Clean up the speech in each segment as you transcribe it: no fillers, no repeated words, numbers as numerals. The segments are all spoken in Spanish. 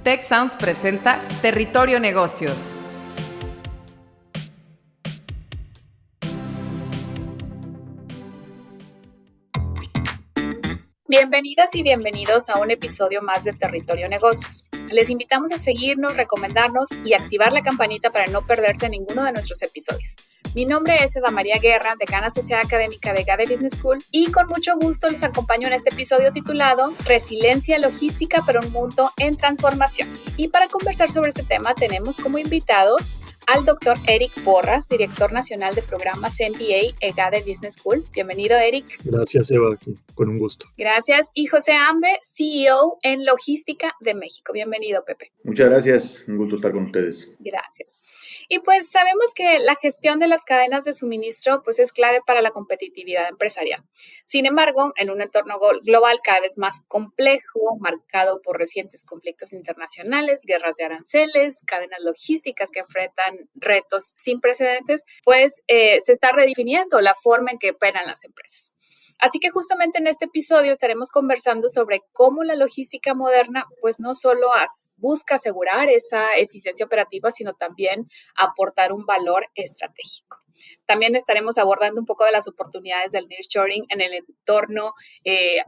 Tech Sounds presenta Territorio Negocios. Bienvenidas y bienvenidos a un episodio más de Territorio Negocios. Les invitamos a seguirnos, recomendarnos y activar la campanita para no perderse ninguno de nuestros episodios. Mi nombre es Eva María Guerra, decana asociada académica de GADE Business School, y con mucho gusto los acompaño en este episodio titulado Resiliencia Logística para un mundo en transformación. Y para conversar sobre este tema tenemos como invitados al doctor Eric Porras, director nacional de programas MBA en GADE Business School. Bienvenido, Eric. Gracias, Eva, con un gusto. Gracias. Y José Ambe, CEO en Logística de México. Bienvenido, Pepe. Muchas gracias. Un gusto estar con ustedes. Gracias. Y pues sabemos que la gestión de las cadenas de suministro pues es clave para la competitividad empresarial. Sin embargo, en un entorno global cada vez más complejo, marcado por recientes conflictos internacionales, guerras de aranceles, cadenas logísticas que enfrentan retos sin precedentes, pues se está redefiniendo la forma en que operan las empresas. Así que justamente en este episodio estaremos conversando sobre cómo la logística moderna pues no solo busca asegurar esa eficiencia operativa, sino también aportar un valor estratégico. También estaremos abordando un poco de las oportunidades del nearshoring en el entorno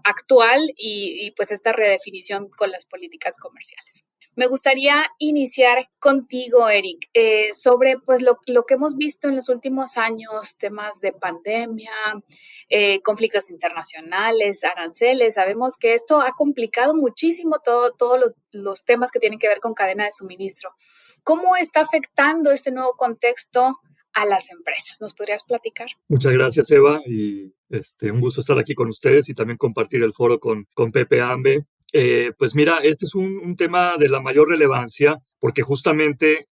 actual y pues esta redefinición con las políticas comerciales. Me gustaría iniciar contigo, Eric, sobre pues lo que hemos visto en los últimos años, temas de pandemia, conflictos internacionales, aranceles. Sabemos que esto ha complicado muchísimo todos los temas que tienen que ver con cadena de suministro. ¿Cómo está afectando este nuevo contexto a las empresas? ¿Nos podrías platicar? Muchas gracias, Eva, y un gusto estar aquí con ustedes y también compartir el foro con Pepe Ambe. Pues mira, este es un tema de la mayor relevancia porque justamente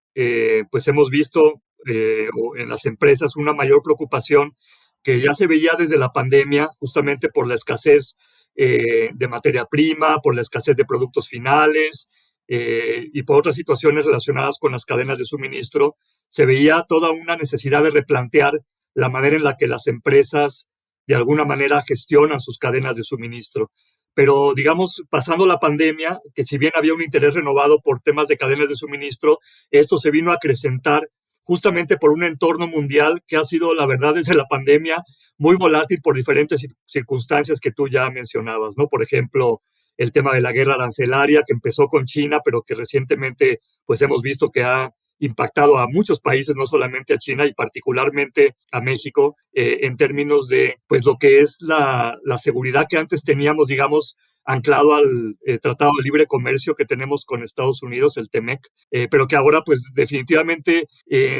pues hemos visto en las empresas una mayor preocupación que ya se veía desde la pandemia, justamente por la escasez de materia prima, por la escasez de productos finales y por otras situaciones relacionadas con las cadenas de suministro. Se veía toda una necesidad de replantear la manera en la que las empresas de alguna manera gestionan sus cadenas de suministro. Pero, digamos, pasando la pandemia, que si bien había un interés renovado por temas de cadenas de suministro, esto se vino a acrecentar justamente por un entorno mundial que ha sido, la verdad, desde la pandemia, muy volátil por diferentes circunstancias que tú ya mencionabas, ¿no? Por ejemplo, el tema de la guerra arancelaria que empezó con China, pero que recientemente pues hemos visto que ha impactado a muchos países, no solamente a China y particularmente a México, en términos de pues lo que es la seguridad que antes teníamos, digamos, anclado al Tratado de Libre Comercio que tenemos con Estados Unidos, el TEMEC, pero que ahora pues definitivamente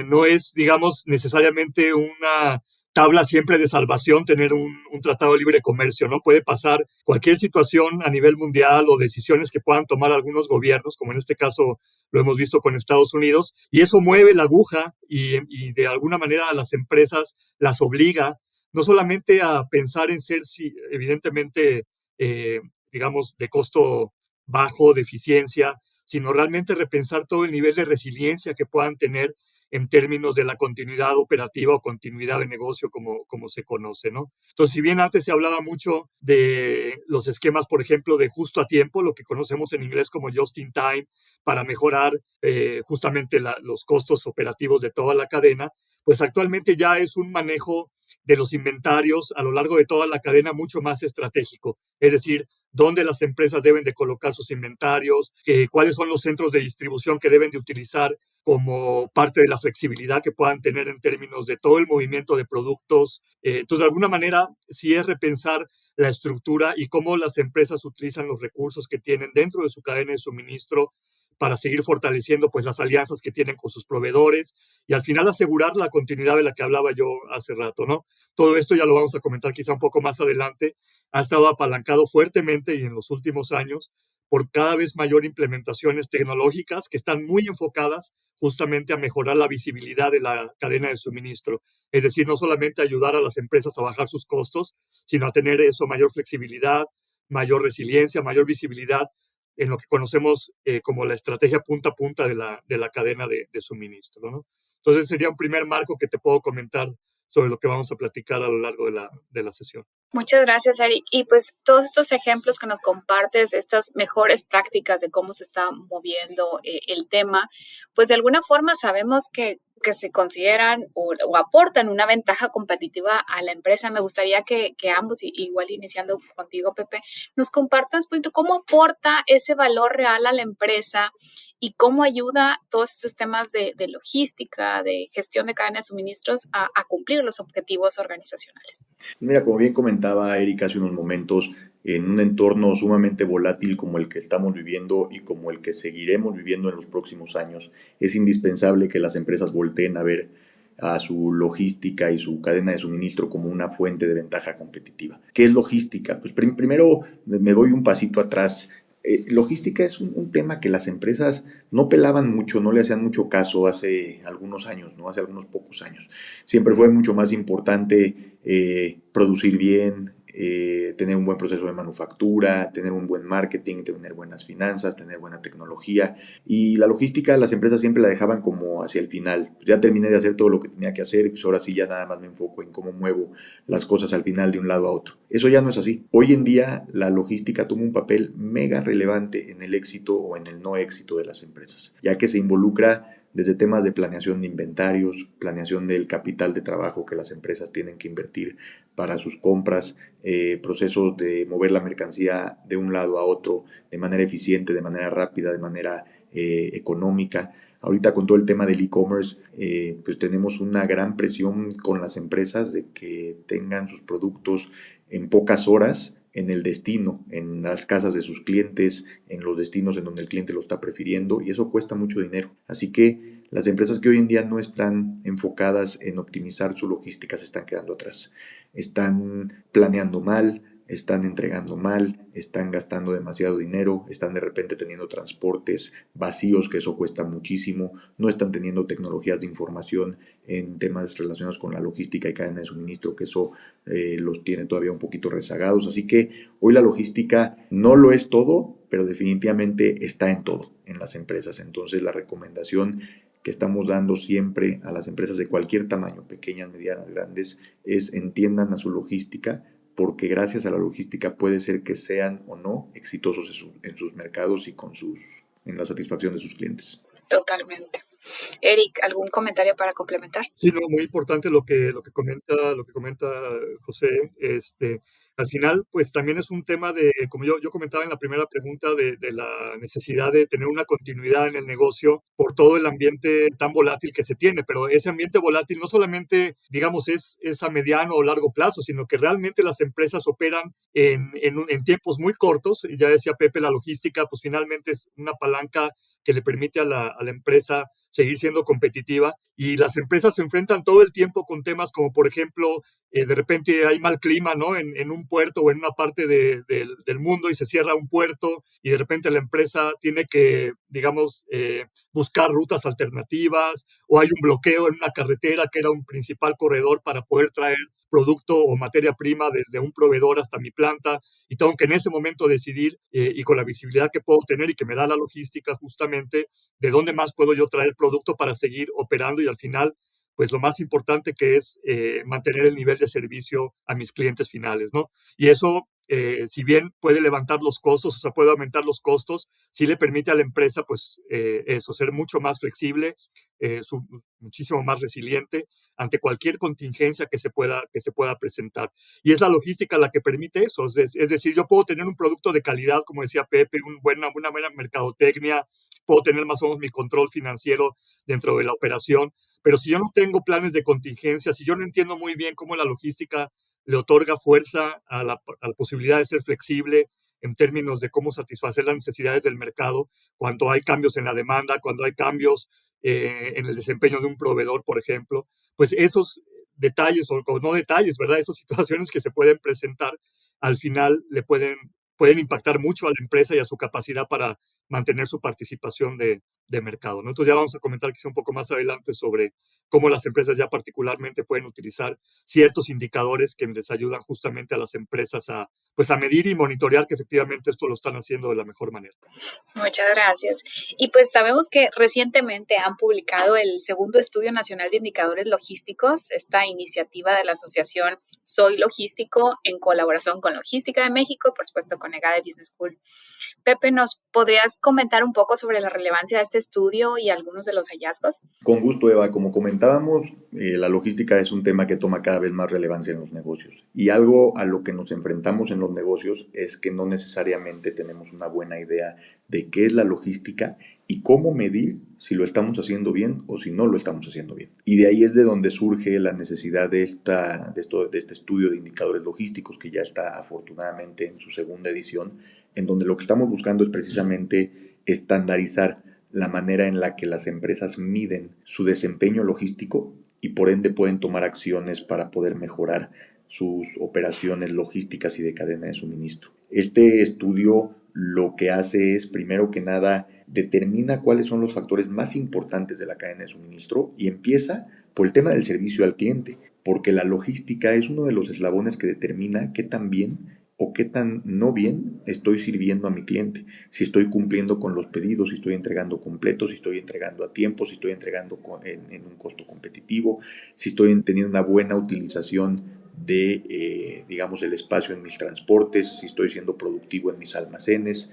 no es, digamos, necesariamente una tabla siempre de salvación tener un tratado de libre comercio, ¿no? Puede pasar cualquier situación a nivel mundial o decisiones que puedan tomar algunos gobiernos, como en este caso lo hemos visto con Estados Unidos, y eso mueve la aguja y de alguna manera a las empresas las obliga no solamente a pensar en ser, evidentemente, digamos, de costo bajo, de eficiencia, sino realmente repensar todo el nivel de resiliencia que puedan tener en términos de la continuidad operativa o continuidad de negocio como se conoce, ¿no? Entonces, si bien antes se hablaba mucho de los esquemas, por ejemplo, de justo a tiempo, lo que conocemos en inglés como just in time, para mejorar justamente los costos operativos de toda la cadena, pues actualmente ya es un manejo de los inventarios a lo largo de toda la cadena mucho más estratégico, es decir, dónde las empresas deben de colocar sus inventarios, cuáles son los centros de distribución que deben de utilizar como parte de la flexibilidad que puedan tener en términos de todo el movimiento de productos. Entonces, de alguna manera, sí es repensar la estructura y cómo las empresas utilizan los recursos que tienen dentro de su cadena de suministro para seguir fortaleciendo pues las alianzas que tienen con sus proveedores y al final asegurar la continuidad de la que hablaba yo hace rato, ¿no? Todo esto ya lo vamos a comentar quizá un poco más adelante, ha estado apalancado fuertemente y en los últimos años por cada vez mayor implementaciones tecnológicas que están muy enfocadas justamente a mejorar la visibilidad de la cadena de suministro. Es decir, no solamente ayudar a las empresas a bajar sus costos, sino a tener eso, mayor flexibilidad, mayor resiliencia, mayor visibilidad en lo que conocemos como la estrategia punta a punta de la cadena de suministro, ¿no? Entonces sería un primer marco que te puedo comentar sobre lo que vamos a platicar a lo largo de la sesión. Muchas gracias, Eric. Y pues todos estos ejemplos que nos compartes, estas mejores prácticas de cómo se está moviendo el tema, pues de alguna forma sabemos que se consideran o aportan una ventaja competitiva a la empresa. Me gustaría que ambos, igual iniciando contigo, Pepe, nos compartas pues, cómo aporta ese valor real a la empresa y cómo ayuda todos estos temas de logística, de gestión de cadena de suministros a cumplir los objetivos organizacionales. Mira, como bien comentaba Erika hace unos momentos, en un entorno sumamente volátil como el que estamos viviendo y como el que seguiremos viviendo en los próximos años, es indispensable que las empresas volteen a ver a su logística y su cadena de suministro como una fuente de ventaja competitiva. ¿Qué es logística? Pues primero me doy un pasito atrás. Logística es un tema que las empresas no pelaban mucho, no le hacían mucho caso hace algunos años, ¿no? Hace algunos pocos años. Siempre fue mucho más importante producir bien, tener un buen proceso de manufactura, tener un buen marketing, tener buenas finanzas, tener buena tecnología. Y la logística las empresas siempre la dejaban como hacia el final. Pues ya terminé de hacer todo lo que tenía que hacer, pues ahora sí ya nada más me enfoco en cómo muevo las cosas al final de un lado a otro. Eso ya no es así. Hoy en día la logística toma un papel mega relevante en el éxito o en el no éxito de las empresas, ya que se involucra desde temas de planeación de inventarios, planeación del capital de trabajo que las empresas tienen que invertir para sus compras, procesos de mover la mercancía de un lado a otro de manera eficiente, de manera rápida, de manera económica. Ahorita con todo el tema del e-commerce, pues tenemos una gran presión con las empresas de que tengan sus productos en pocas horas en el destino, en las casas de sus clientes, en los destinos en donde el cliente lo está prefiriendo, y eso cuesta mucho dinero. Así que las empresas que hoy en día no están enfocadas en optimizar su logística se están quedando atrás. Están planeando mal, están entregando mal, están gastando demasiado dinero, están de repente teniendo transportes vacíos, que eso cuesta muchísimo, no están teniendo tecnologías de información en temas relacionados con la logística y cadena de suministro, que eso los tiene todavía un poquito rezagados. Así que hoy la logística no lo es todo, pero definitivamente está en todo, en las empresas. Entonces la recomendación que estamos dando siempre a las empresas de cualquier tamaño, pequeñas, medianas, grandes, es entiendan a su logística, porque gracias a la logística puede ser que sean o no exitosos en sus mercados y en la satisfacción de sus clientes. Totalmente. Eric, ¿algún comentario para complementar? Sí, no, muy importante lo que comenta José. Al final, pues también es un tema de, como yo comentaba en la primera pregunta, de la necesidad de tener una continuidad en el negocio por todo el ambiente tan volátil que se tiene, pero ese ambiente volátil no solamente, digamos, es a mediano o largo plazo, sino que realmente las empresas operan en tiempos muy cortos. Y ya decía Pepe, la logística, pues finalmente es una palanca que le permite a la empresa seguir siendo competitiva, y las empresas se enfrentan todo el tiempo con temas como, por ejemplo, de repente hay mal clima, ¿no? En un puerto o en una parte del mundo y se cierra un puerto y de repente la empresa tiene que, digamos, buscar rutas alternativas, o hay un bloqueo en una carretera que era un principal corredor para poder traer producto o materia prima desde un proveedor hasta mi planta, y tengo que en ese momento decidir, y con la visibilidad que puedo tener y que me da la logística justamente, de dónde más puedo yo traer producto para seguir operando, y al final, pues lo más importante que es mantener el nivel de servicio a mis clientes finales, ¿no? Y eso, si bien puede levantar los costos, o sea, puede aumentar los costos, sí le permite a la empresa, pues, eso, ser mucho más flexible, muchísimo más resiliente ante cualquier contingencia que se pueda presentar. Y es la logística la que permite eso. Es decir, yo puedo tener un producto de calidad, como decía Pepe, una buena mercadotecnia, puedo tener más o menos mi control financiero dentro de la operación, pero si yo no tengo planes de contingencia, si yo no entiendo muy bien cómo la logística le otorga fuerza a la posibilidad de ser flexible en términos de cómo satisfacer las necesidades del mercado, cuando hay cambios en la demanda, cuando hay cambios en el desempeño de un proveedor, por ejemplo, pues esos detalles o no detalles, ¿verdad? Esas situaciones que se pueden presentar, al final pueden impactar mucho a la empresa y a su capacidad para mantener su participación de mercado, ¿no? Entonces ya vamos a comentar quizá un poco más adelante sobre cómo las empresas ya particularmente pueden utilizar ciertos indicadores que les ayudan justamente a las empresas a medir y monitorear que efectivamente esto lo están haciendo de la mejor manera. Muchas gracias. Y pues sabemos que recientemente han publicado el segundo Estudio Nacional de Indicadores Logísticos, esta iniciativa de la asociación Soy Logístico en colaboración con Logística de México, por supuesto con EGADE Business School. Pepe, ¿nos podrías comentar un poco sobre la relevancia de este estudio y algunos de los hallazgos? Con gusto, Eva. Como comentábamos, la logística es un tema que toma cada vez más relevancia en los negocios. Y algo a lo que nos enfrentamos en los negocios es que no necesariamente tenemos una buena idea de qué es la logística y cómo medir si lo estamos haciendo bien o si no lo estamos haciendo bien. Y de ahí es de donde surge la necesidad de este estudio de indicadores logísticos, que ya está afortunadamente en su segunda edición, en donde lo que estamos buscando es precisamente estandarizar la manera en la que las empresas miden su desempeño logístico y por ende pueden tomar acciones para poder mejorar sus operaciones logísticas y de cadena de suministro. Este estudio lo que hace es, primero que nada, determina cuáles son los factores más importantes de la cadena de suministro y empieza por el tema del servicio al cliente, porque la logística es uno de los eslabones que determina qué tan bien o qué tan no bien estoy sirviendo a mi cliente, si estoy cumpliendo con los pedidos, si estoy entregando completo, si estoy entregando a tiempo, si estoy entregando en un costo competitivo, si estoy teniendo una buena utilización de, digamos, el espacio en mis transportes, si estoy siendo productivo en mis almacenes.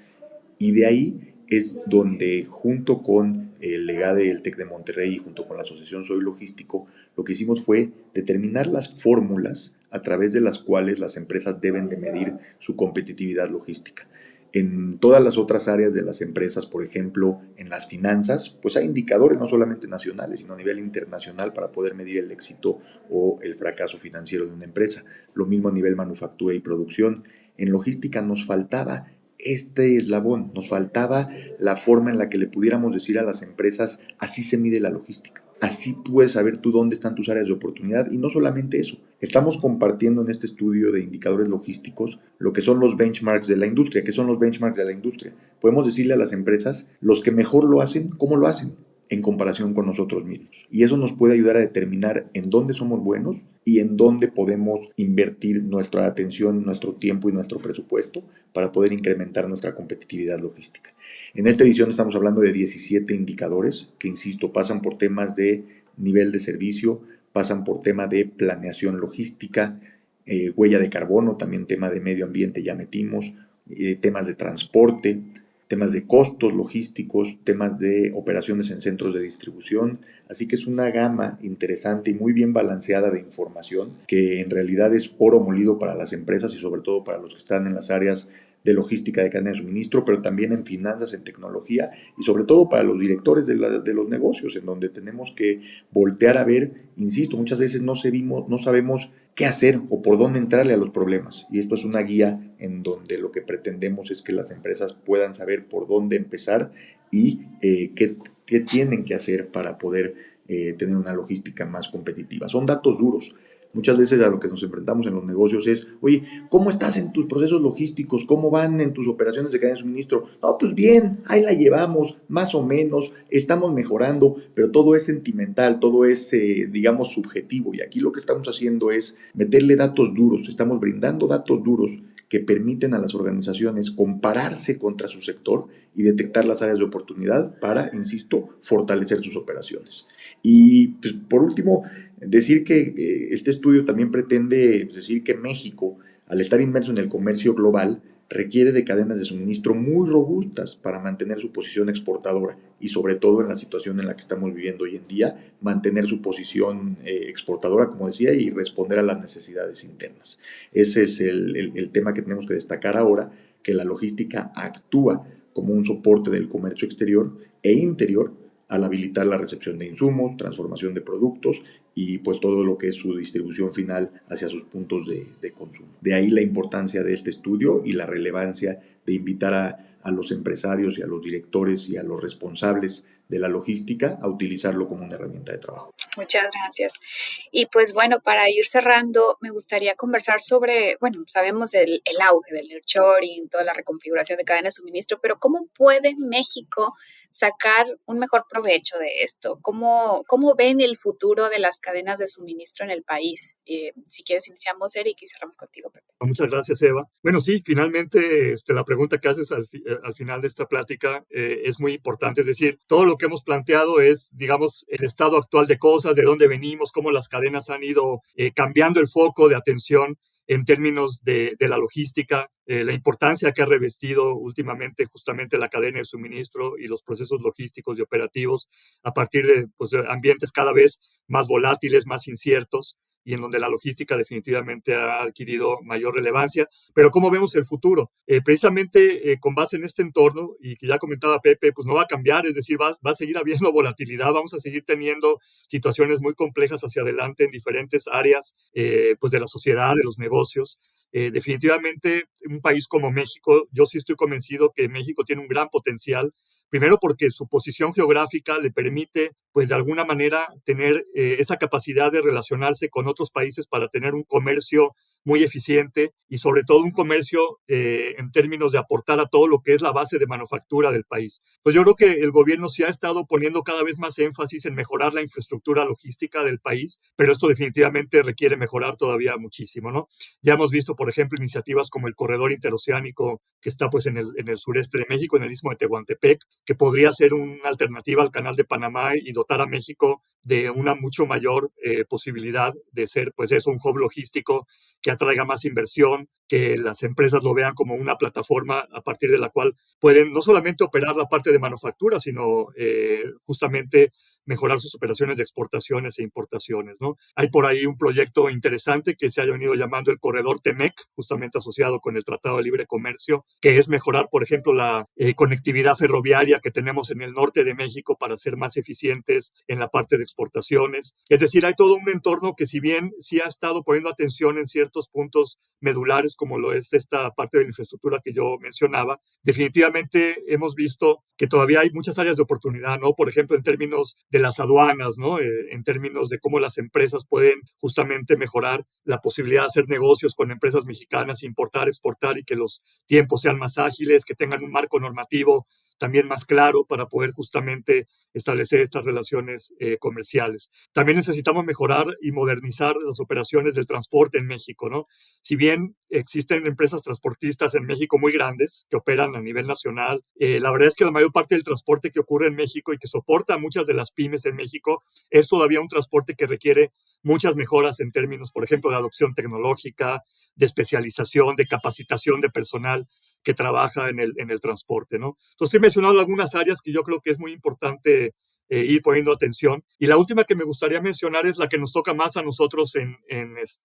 Y de ahí es donde, junto con el EGADE del TEC de Monterrey y junto con la asociación Soy Logístico, lo que hicimos fue determinar las fórmulas a través de las cuales las empresas deben de medir su competitividad logística. En todas las otras áreas de las empresas, por ejemplo, en las finanzas, pues hay indicadores no solamente nacionales, sino a nivel internacional para poder medir el éxito o el fracaso financiero de una empresa. Lo mismo a nivel manufactura y producción. En logística nos faltaba este eslabón, nos faltaba la forma en la que le pudiéramos decir a las empresas, así se mide la logística. Así puedes saber tú dónde están tus áreas de oportunidad y no solamente eso. Estamos compartiendo en este estudio de indicadores logísticos lo que son los benchmarks de la industria. ¿Qué son los benchmarks de la industria? Podemos decirle a las empresas, los que mejor lo hacen, ¿cómo lo hacen? En comparación con nosotros mismos. Y eso nos puede ayudar a determinar en dónde somos buenos y en dónde podemos invertir nuestra atención, nuestro tiempo y nuestro presupuesto para poder incrementar nuestra competitividad logística. En esta edición estamos hablando de 17 indicadores que, insisto, pasan por temas de nivel de servicio, pasan por tema de planeación logística, huella de carbono, también tema de medio ambiente ya metimos, temas de transporte, temas de costos logísticos, temas de operaciones en centros de distribución, así que es una gama interesante y muy bien balanceada de información que en realidad es oro molido para las empresas y sobre todo para los que están en las áreas de logística de cadena de suministro, pero también en finanzas, en tecnología y sobre todo para los directores de los negocios, en donde tenemos que voltear a ver, insisto, muchas veces no sabemos qué hacer o por dónde entrarle a los problemas. Y esto es una guía en donde lo que pretendemos es que las empresas puedan saber por dónde empezar y qué tienen que hacer para poder tener una logística más competitiva. Son datos duros. Muchas veces a lo que nos enfrentamos en los negocios es, oye, ¿cómo estás en tus procesos logísticos? ¿Cómo van en tus operaciones de cadena de suministro? No, pues bien, ahí la llevamos, más o menos, estamos mejorando, pero todo es sentimental, todo es, digamos, subjetivo. Y aquí lo que estamos haciendo es meterle datos duros, estamos brindando datos duros que permiten a las organizaciones compararse contra su sector y detectar las áreas de oportunidad para, insisto, fortalecer sus operaciones. Y pues, por último, decir que este estudio también pretende decir que México, al estar inmerso en el comercio global, requiere de cadenas de suministro muy robustas para mantener su posición exportadora y sobre todo en la situación en la que estamos viviendo hoy en día, mantener su posición exportadora, como decía, y responder a las necesidades internas. Ese es el tema que tenemos que destacar ahora, que la logística actúa como un soporte del comercio exterior e interior al habilitar la recepción de insumos, transformación de productos y pues todo lo que es su distribución final hacia sus puntos de consumo. De ahí la importancia de este estudio y la relevancia de invitar a los empresarios y a los directores y a los responsables de la logística a utilizarlo como una herramienta de trabajo. Muchas gracias. Y pues bueno, para ir cerrando, me gustaría conversar sobre, bueno, sabemos el auge del nearshoring, toda la reconfiguración de cadenas de suministro, pero ¿cómo puede México sacar un mejor provecho de esto? ¿Cómo ven el futuro de las cadenas de suministro en el país? Si quieres, iniciamos, Eric, y cerramos contigo, Pepe. Muchas gracias, Eva. Bueno, sí, finalmente la pregunta que haces al final de esta plática es muy importante. Es decir, todo lo que hemos planteado es, digamos, el estado actual de cosas, de dónde venimos, cómo las cadenas han ido cambiando el foco de atención en términos de la logística, la importancia que ha revestido últimamente justamente la cadena de suministro y los procesos logísticos y operativos a partir de pues, ambientes cada vez más volátiles, más inciertos, y en donde la logística definitivamente ha adquirido mayor relevancia. Pero ¿cómo vemos el futuro? Precisamente con base en este entorno, y que ya comentaba Pepe, pues no va a cambiar, es decir, va a seguir habiendo volatilidad, vamos a seguir teniendo situaciones muy complejas hacia adelante en diferentes áreas pues de la sociedad, de los negocios. Definitivamente, un país como México, yo sí estoy convencido que México tiene un gran potencial. Primero porque su posición geográfica le permite, pues de alguna manera, tener esa capacidad de relacionarse con otros países para tener un comercio muy eficiente y sobre todo un comercio en términos de aportar a todo lo que es la base de manufactura del país. Pues yo creo que el gobierno sí ha estado poniendo cada vez más énfasis en mejorar la infraestructura logística del país, pero esto definitivamente requiere mejorar todavía muchísimo, ¿no? Ya hemos visto, por ejemplo, iniciativas como el corredor interoceánico que está pues en el sureste de México, en el istmo de Tehuantepec, que podría ser una alternativa al Canal de Panamá y dotar a México de una mucho mayor posibilidad de ser, pues eso, un hub logístico que atraiga más inversión, que las empresas lo vean como una plataforma a partir de la cual pueden no solamente operar la parte de manufactura, sino justamente mejorar sus operaciones de exportaciones e importaciones, ¿no? Hay por ahí un proyecto interesante que se ha venido llamando el Corredor TEMEC, justamente asociado con el Tratado de Libre Comercio, que es mejorar, por ejemplo, la conectividad ferroviaria que tenemos en el norte de México para ser más eficientes en la parte de exportaciones. Es decir, hay todo un entorno que si bien sí ha estado poniendo atención en ciertos puntos medulares, como lo es esta parte de la infraestructura que yo mencionaba, definitivamente hemos visto que todavía hay muchas áreas de oportunidad, ¿no? Por ejemplo, en términos de las aduanas, ¿no? En términos de cómo las empresas pueden justamente mejorar la posibilidad de hacer negocios con empresas mexicanas, importar, exportar y que los tiempos sean más ágiles, que tengan un marco normativo también más claro para poder justamente establecer estas relaciones comerciales. También necesitamos mejorar y modernizar las operaciones del transporte en México, ¿no? Si bien existen empresas transportistas en México muy grandes que operan a nivel nacional, la verdad es que la mayor parte del transporte que ocurre en México y que soporta muchas de las pymes en México es todavía un transporte que requiere muchas mejoras en términos, por ejemplo, de adopción tecnológica, de especialización, de capacitación de personal que trabaja en el transporte, ¿no? Entonces, he mencionado algunas áreas que yo creo que es muy importante ir poniendo atención. Y la última que me gustaría mencionar es la que nos toca más a nosotros en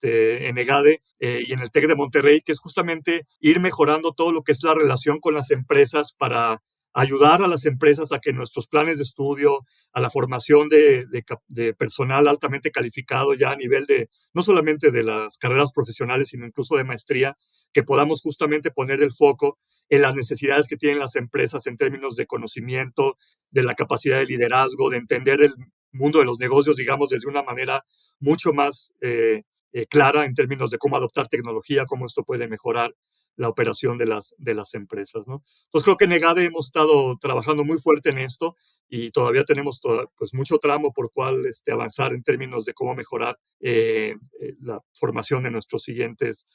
EGADE y en el TEC de Monterrey, que es justamente ir mejorando todo lo que es la relación con las empresas para ayudar a las empresas a que nuestros planes de estudio, a la formación de personal altamente calificado ya a nivel de, no solamente de las carreras profesionales, sino incluso de maestría, que podamos justamente poner el foco en las necesidades que tienen las empresas en términos de conocimiento, de la capacidad de liderazgo, de entender el mundo de los negocios, digamos, desde una manera mucho más clara en términos de cómo adoptar tecnología, cómo esto puede mejorar la operación de las empresas, ¿no? Entonces creo que en EGADE hemos estado trabajando muy fuerte en esto y todavía tenemos pues mucho tramo por cual avanzar en términos de cómo mejorar la formación de nuestros siguientes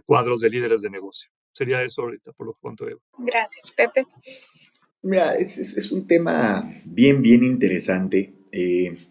cuadros de líderes de negocio. Sería eso ahorita, por lo pronto, Eva. Gracias, Pepe. Mira, es un tema bien, bien interesante.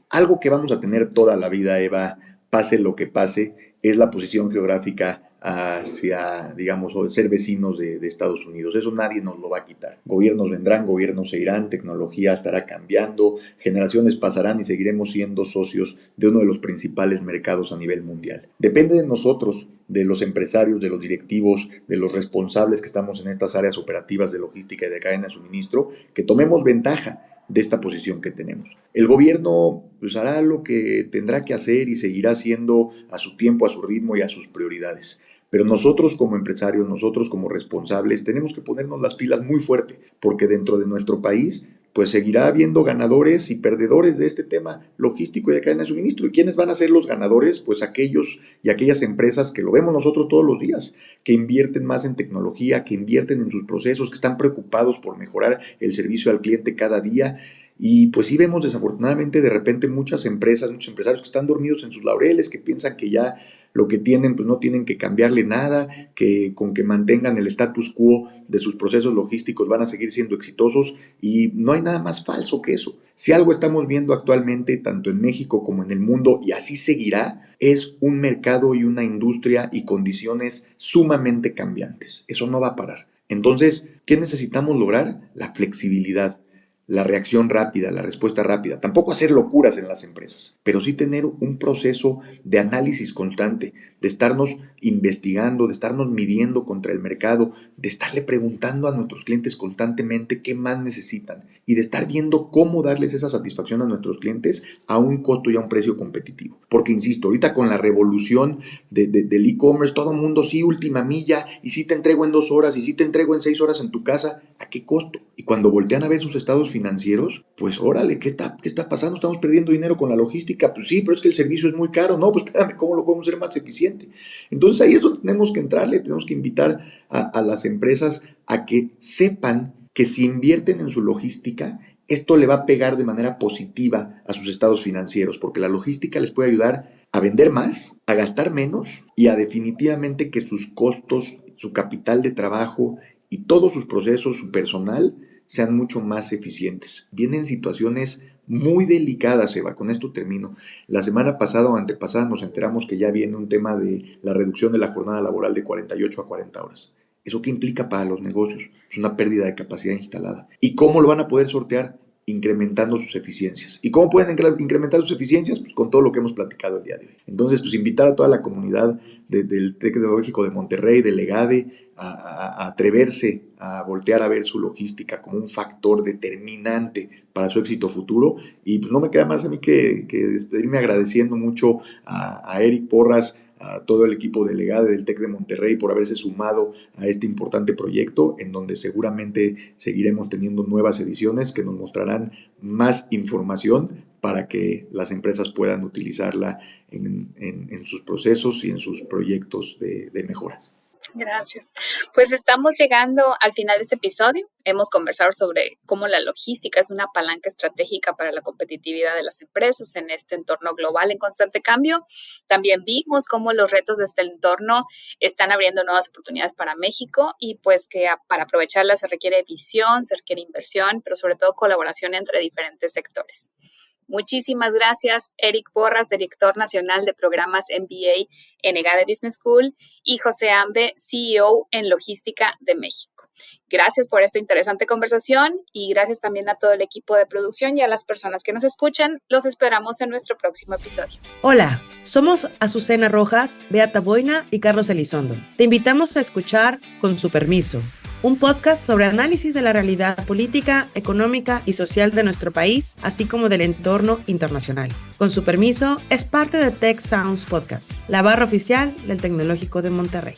Algo que vamos a tener toda la vida, Eva, pase lo que pase, es la posición geográfica hacia, digamos, ser vecinos de Estados Unidos. Eso nadie nos lo va a quitar. Gobiernos vendrán, gobiernos se irán, tecnología estará cambiando, generaciones pasarán y seguiremos siendo socios de uno de los principales mercados a nivel mundial. Depende de nosotros, de los empresarios, de los directivos, de los responsables que estamos en estas áreas operativas de logística y de cadena de suministro, que tomemos ventaja de esta posición que tenemos. El gobierno pues hará lo que tendrá que hacer y seguirá haciendo a su tiempo, a su ritmo y a sus prioridades. Pero nosotros como empresarios, nosotros como responsables, tenemos que ponernos las pilas muy fuerte, porque dentro de nuestro país pues seguirá habiendo ganadores y perdedores de este tema logístico y de cadena de suministro. ¿Y quiénes van a ser los ganadores? Pues aquellos y aquellas empresas que lo vemos nosotros todos los días, que invierten más en tecnología, que invierten en sus procesos, que están preocupados por mejorar el servicio al cliente cada día. Y pues sí vemos desafortunadamente de repente muchas empresas, muchos empresarios que están dormidos en sus laureles, que piensan que ya lo que tienen pues no tienen que cambiarle nada, que con que mantengan el status quo de sus procesos logísticos van a seguir siendo exitosos, y no hay nada más falso que eso. Si algo estamos viendo actualmente tanto en México como en el mundo, y así seguirá, es un mercado y una industria y condiciones sumamente cambiantes. Eso no va a parar. Entonces, ¿qué necesitamos lograr? La flexibilidad, la reacción rápida, la respuesta rápida. Tampoco hacer locuras en las empresas, pero sí tener un proceso de análisis constante, de estarnos investigando, de estarnos midiendo contra el mercado, de estarle preguntando a nuestros clientes constantemente qué más necesitan y de estar viendo cómo darles esa satisfacción a nuestros clientes a un costo y a un precio competitivo. Porque, insisto, ahorita con la revolución del e-commerce, todo el mundo sí, última milla, y sí te entrego en 2 horas, y sí te entrego en 6 horas en tu casa. ¿A qué costo? Y cuando voltean a ver sus estados financieros, pues órale, ¿qué está pasando? ¿Estamos perdiendo dinero con la logística? Pues sí, pero es que el servicio es muy caro. No, pues espérame, ¿cómo lo podemos hacer más eficiente? Entonces ahí es donde tenemos que entrarle, tenemos que invitar a las empresas a que sepan que si invierten en su logística, esto le va a pegar de manera positiva a sus estados financieros, porque la logística les puede ayudar a vender más, a gastar menos y a definitivamente que sus costos, su capital de trabajo y todos sus procesos, su personal, sean mucho más eficientes. Vienen situaciones muy delicadas, Eva, con esto termino. La semana pasada o antepasada nos enteramos que ya viene un tema de la reducción de la jornada laboral de 48 a 40 horas. ¿Eso qué implica para los negocios? Es una pérdida de capacidad instalada. ¿Y cómo lo van a poder sortear? Incrementando sus eficiencias. ¿Y cómo pueden incrementar sus eficiencias? Pues con todo lo que hemos platicado el día de hoy. Entonces, pues invitar a toda la comunidad del Tecnológico de Monterrey, del EGADE, a atreverse a voltear a ver su logística como un factor determinante para su éxito futuro. Y pues no me queda más a mí que despedirme agradeciendo mucho a Eric Porras, a todo el equipo del EGADE del TEC de Monterrey por haberse sumado a este importante proyecto, en donde seguramente seguiremos teniendo nuevas ediciones que nos mostrarán más información para que las empresas puedan utilizarla en sus procesos y en sus proyectos de mejora. Gracias. Pues estamos llegando al final de este episodio. Hemos conversado sobre cómo la logística es una palanca estratégica para la competitividad de las empresas en este entorno global en constante cambio. También vimos cómo los retos de este entorno están abriendo nuevas oportunidades para México y pues que para aprovecharlas se requiere visión, se requiere inversión, pero sobre todo colaboración entre diferentes sectores. Muchísimas gracias, Eric Porras, Director Nacional de Programas MBA en EGADE Business School, y José Ambe, CEO en Logística de México. Gracias por esta interesante conversación y gracias también a todo el equipo de producción y a las personas que nos escuchan. Los esperamos en nuestro próximo episodio. Hola, somos Azucena Rojas, Beata Boina y Carlos Elizondo. Te invitamos a escuchar Con su permiso, un podcast sobre análisis de la realidad política, económica y social de nuestro país, así como del entorno internacional. Con su permiso, es parte de Tech Sounds Podcasts, la barra oficial del Tecnológico de Monterrey.